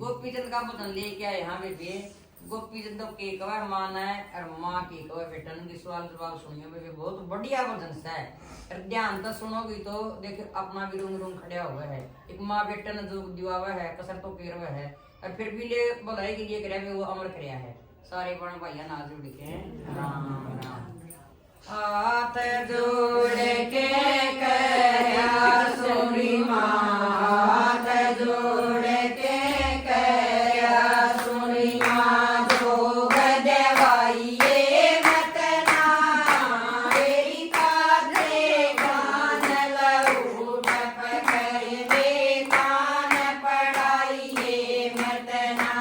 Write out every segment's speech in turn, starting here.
गोपी चंद का भजन लेके आए यहाँ बेबे। गोपी चंद के कवर माना है और माँ की कवर बेटन की सवाल जवाब सुनियो बेबे। बहुत बढ़िया भजन है, ध्यान तो सुनोगी तो देख अपना भी रूम रूम खड़ा हुआ है। एक माँ बेटन जो दिवावा है कसर तो पेर हुआ है और फिर भी ले भलाई के लिए करे वो अमर कराया है। सारे बड़ा भैया नाज जोड़ के राम राम हाथ जोड़ के कया सोनी माँ हाथ जोड़ के कया सोनी माँ जोग देवाइए मत ना मेरी काते गान लहू टप कर दे कान पढ़ाइए मत ना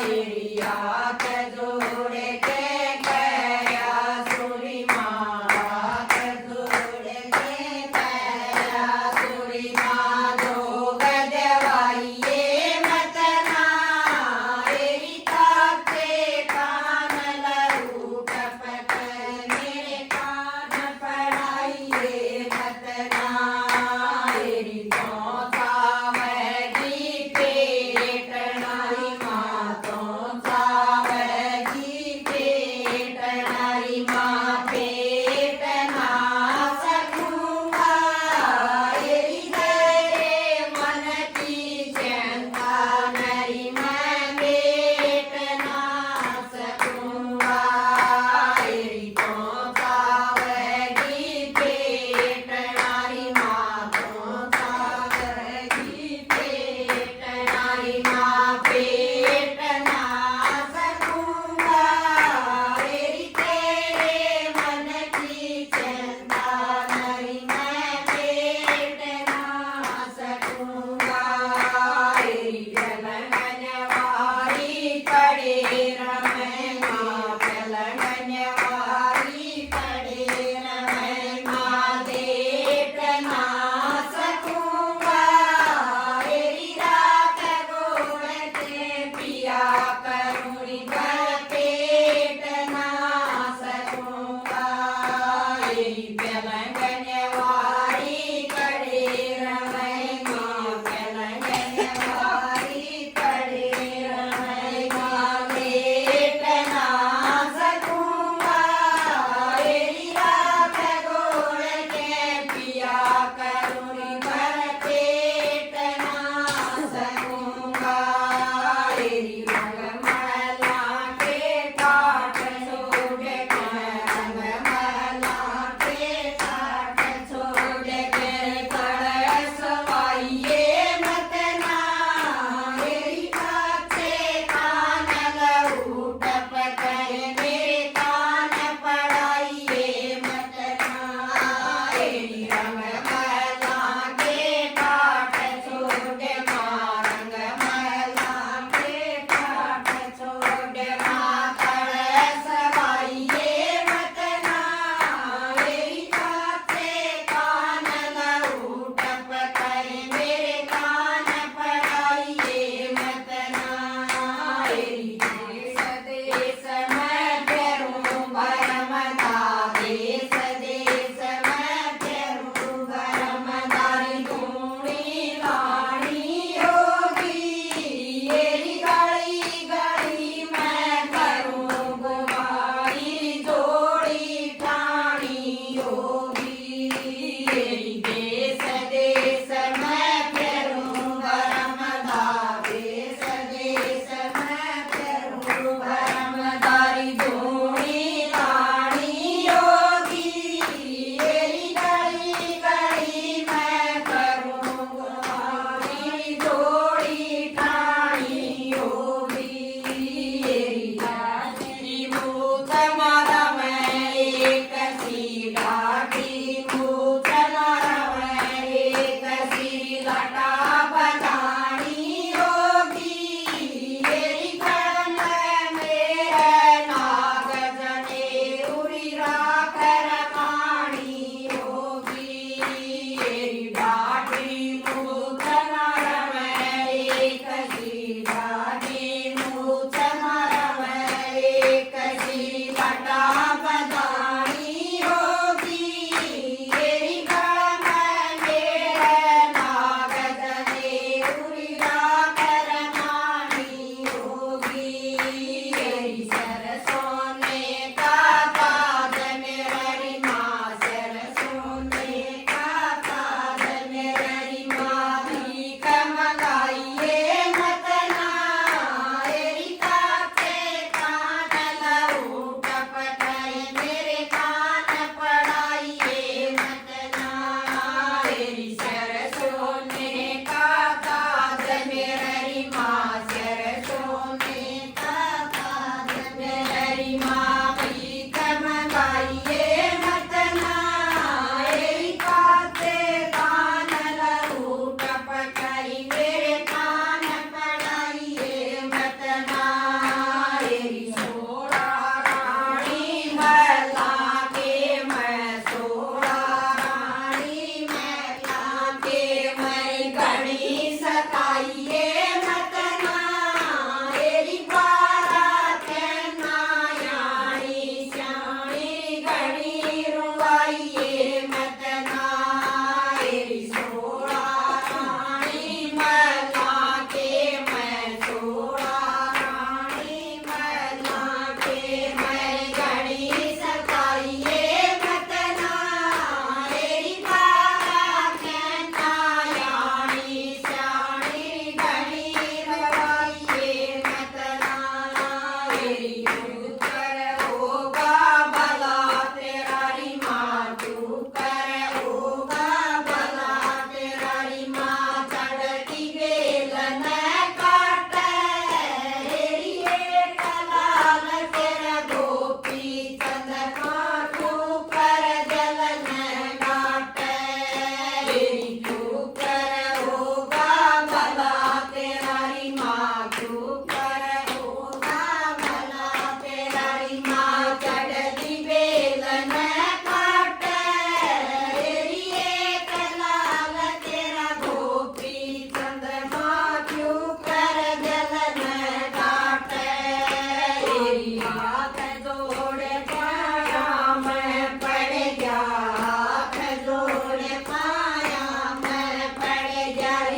मेरी हाथ जोड़ के कया सोनी माँ हाथ जोड़ के कया सोनी माँ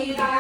मैया